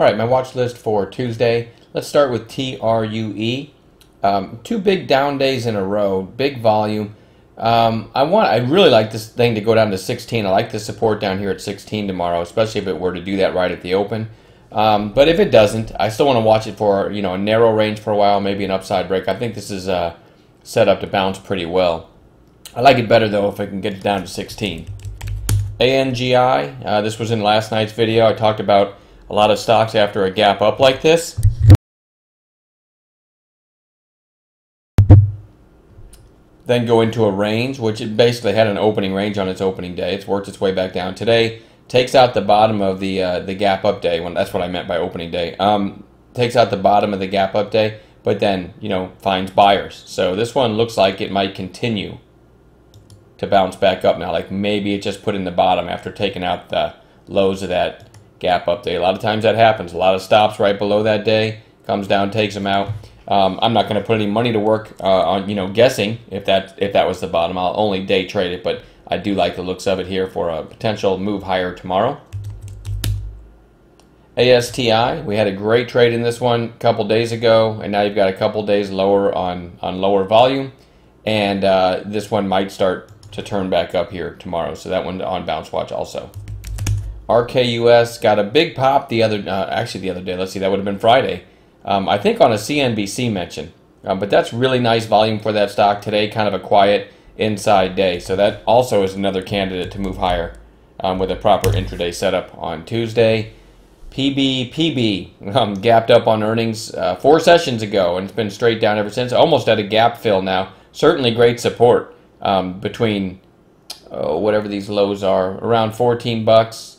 All right, my watch list for Tuesday. Let's start with TRUE. Two big down days in a row, big volume. I really like this thing to go down to 16. I like the support down here at 16 tomorrow, especially if it were to do that right at the open. But if it doesn't, I still want to watch it for a narrow range for a while, maybe an upside break. I think this is set up to bounce pretty well. I like it better though if I can get it down to 16. ANGI. This was in last night's video. I talked about a lot of stocks after a gap up like this. Then go into a range, which it basically had an opening range on its opening day. It's worked its way back down today. Takes out the bottom of the gap up day. That's what I meant by opening day. Takes out the bottom of the gap up day, but then finds buyers. So this one looks like it might continue to bounce back up now. Like maybe it just put in the bottom after taking out the lows of that gap up day. A lot of times that happens. A lot of stops right below that day, comes down, takes them out. I'm not going to put any money to work on guessing if that was the bottom. I'll only day trade it, but I do like the looks of it here for a potential move higher tomorrow. ASTI, we had a great trade in this one a couple days ago, and now you've got a couple days lower on lower volume, and this one might start to turn back up here tomorrow. So that one on bounce watch also. RKUS got a big pop the other day. Let's see, that would have been Friday. I think on a CNBC mention, but that's really nice volume for that stock today. Kind of a quiet inside day, so that also is another candidate to move higher with a proper intraday setup on Tuesday. PB gapped up on earnings 4 sessions ago, and it's been straight down ever since. Almost at a gap fill now. Certainly great support between whatever these lows are, around 14 bucks.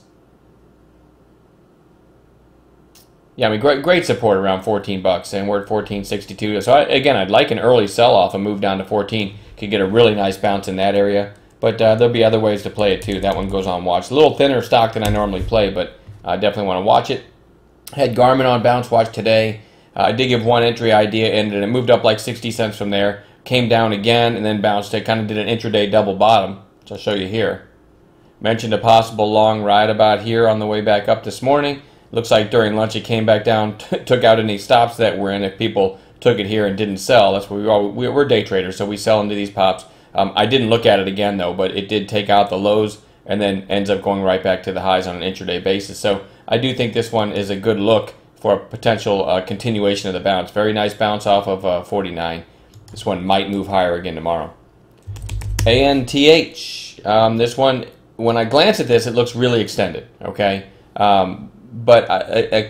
Yeah, I mean, great support around 14 bucks, and we're at 14.62. So again, I'd like an early sell-off and move down to 14. Could get a really nice bounce in that area, but there'll be other ways to play it too. That one goes on watch. A little thinner stock than I normally play, but I definitely want to watch it. Had Garmin on bounce watch today. I did give one entry idea, and it moved up like 60 cents from there. Came down again and then bounced. It kind of did an intraday double bottom, which I'll show you here. Mentioned a possible long ride about here on the way back up this morning. Looks like during lunch it came back down, took out any stops that we're in. If people took it here and didn't sell, that's what we're day traders, so we sell into these pops. I didn't look at it again though, but it did take out the lows and then ends up going right back to the highs on an intraday basis. So I do think this one is a good look for a potential continuation of the bounce. Very nice bounce off of 49. This one might move higher again tomorrow. ANTH. This one, when I glance at this, it looks really extended. Okay. But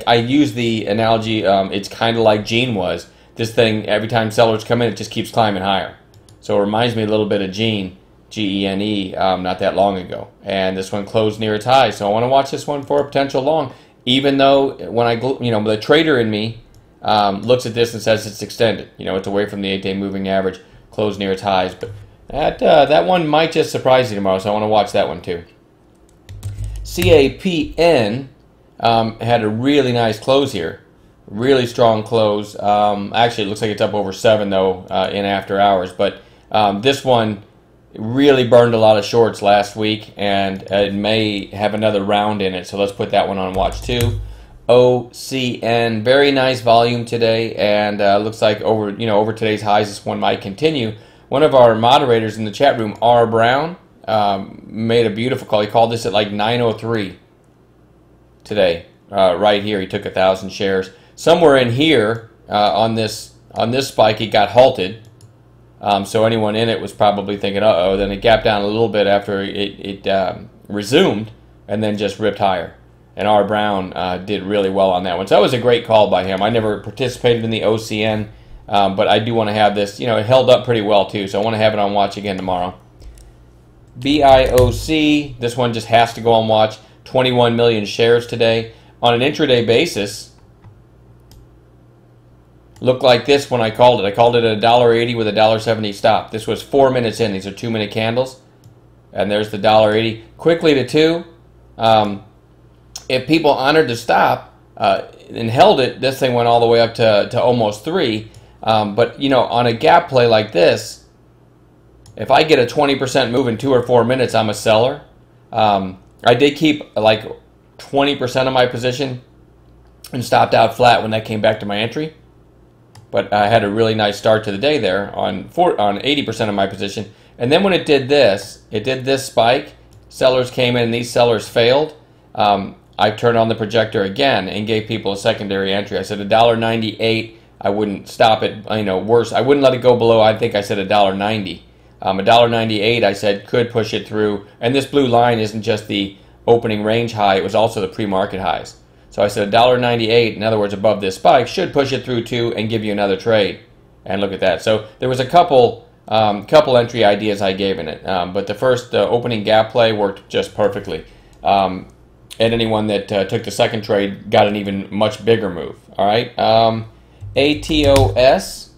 I use the analogy, it's kind of like Gene was. This thing, every time sellers come in, it just keeps climbing higher. So it reminds me a little bit of Gene, G-E-N-E, not that long ago. And this one closed near its high, so I want to watch this one for a potential long. Even though when the trader in me looks at this and says it's extended. It's away from the 8-day moving average, closed near its highs. But that one might just surprise you tomorrow, so I want to watch that one too. CAPN. Had a really nice close here. Really strong close. Actually, it looks like it's up over 7 though in after hours. But this one really burned a lot of shorts last week, and it may have another round in it. So let's put that one on watch too. OCN, very nice volume today, and looks like over today's highs, this one might continue. One of our moderators in the chat room, R. Brown, made a beautiful call. He called this at like 9:03. Today, right here, he took 1,000 shares. Somewhere in here on this spike, it got halted. So anyone in it was probably thinking, uh-oh. Then it gapped down a little bit after it resumed, and then just ripped higher. And R. Brown did really well on that one. So that was a great call by him. I never participated in the OCN, but I do want to have this. It held up pretty well too. So I want to have it on watch again tomorrow. BIOC, this one just has to go on watch. 21 million shares today. On an intraday basis, looked like this when I called it. I called it at $1.80 with a $1.70 stop. This was 4 minutes in. These are 2-minute candles. And there's the $1.80. Quickly to 2. If people honored the stop and held it, this thing went all the way up to almost 3. But, on a gap play like this, if I get a 20% move in 2 or 4 minutes, I'm a seller. I did keep like 20% of my position and stopped out flat when that came back to my entry. But I had a really nice start to the day there on 80% of my position. And then when it did this spike. Sellers came in, and these sellers failed. I turned on the projector again and gave people a secondary entry. I said $1.98. I wouldn't stop it. Worse, I wouldn't let it go below. I think I said $1.90. $1.98. I said could push it through. And this blue line isn't just the opening range high; it was also the pre-market highs. So I said $1.98. In other words, above this spike should push it through too and give you another trade. And look at that. So there was a couple entry ideas I gave in it, but the first opening gap play worked just perfectly. And anyone that took the second trade got an even much bigger move. All right, ATOS.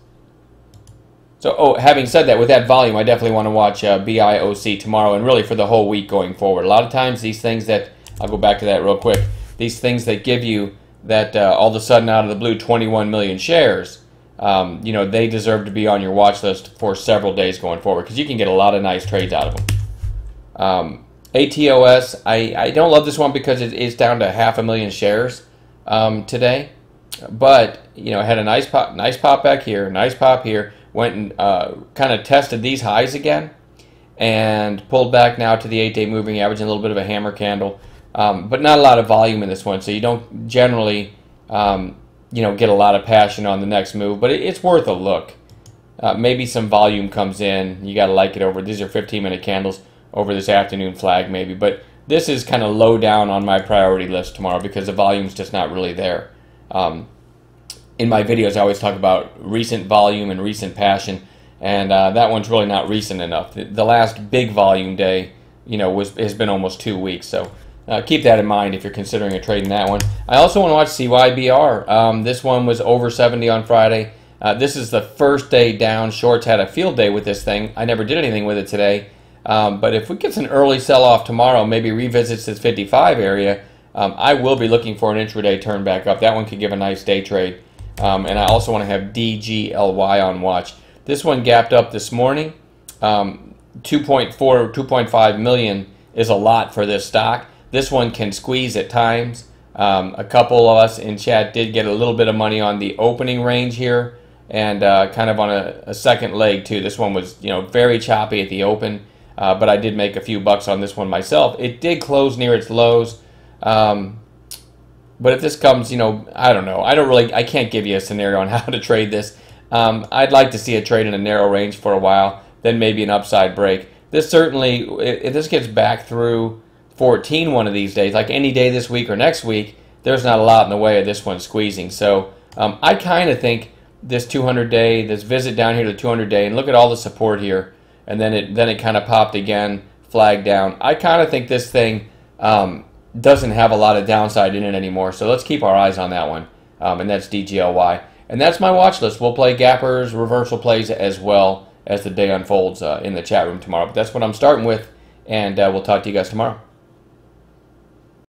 So, having said that, with that volume, I definitely want to watch BIOC tomorrow and really for the whole week going forward. A lot of times these things that, I'll go back to that real quick, these things that give you that all of a sudden out of the blue 21 million shares, they deserve to be on your watch list for several days going forward because you can get a lot of nice trades out of them. ATOS, I don't love this one because it is down to 500,000 shares today, but had a nice pop back here, nice pop here, went and kind of tested these highs again, and pulled back now to the 8-day moving average and a little bit of a hammer candle, but not a lot of volume in this one, so you don't generally get a lot of passion on the next move, but it's worth a look. Maybe some volume comes in. You got to like it over. These are 15-minute candles over this afternoon flag maybe, but this is kind of low down on my priority list tomorrow because the volume's just not really there. In my videos, I always talk about recent volume and recent passion, and that one's really not recent enough. The last big volume day, has been almost 2 weeks, so keep that in mind if you're considering a trade in that one. I also want to watch CYBR. This one was over 70 on Friday. This is the first day down. Shorts had a field day with this thing. I never did anything with it today. But if we get an early sell-off tomorrow, maybe revisits this 55 area, I will be looking for an intraday turn back up. That one could give a nice day trade. And I also want to have DGLY on watch. This one gapped up this morning. 2.4 or 2.5 million is a lot for this stock. This one can squeeze at times. A couple of us in chat did get a little bit of money on the opening range here and kind of on a second leg too. This one was very choppy at the open. But I did make a few bucks on this one myself. It did close near its lows. But if this comes, I don't know. I can't give you a scenario on how to trade this. I'd like to see a trade in a narrow range for a while, then maybe an upside break. This certainly, if this gets back through 14 one of these days, like any day this week or next week, there's not a lot in the way of this one squeezing. So I kind of think this 200-day, this visit down here to the 200-day, and look at all the support here, and then it kind of popped again, flagged down. I kind of think this thing doesn't have a lot of downside in it anymore, so let's keep our eyes on that one, and that's DGLY. And that's my watch list. We'll play gappers, reversal plays as well as the day unfolds in the chat room tomorrow. But that's what I'm starting with, and we'll talk to you guys tomorrow.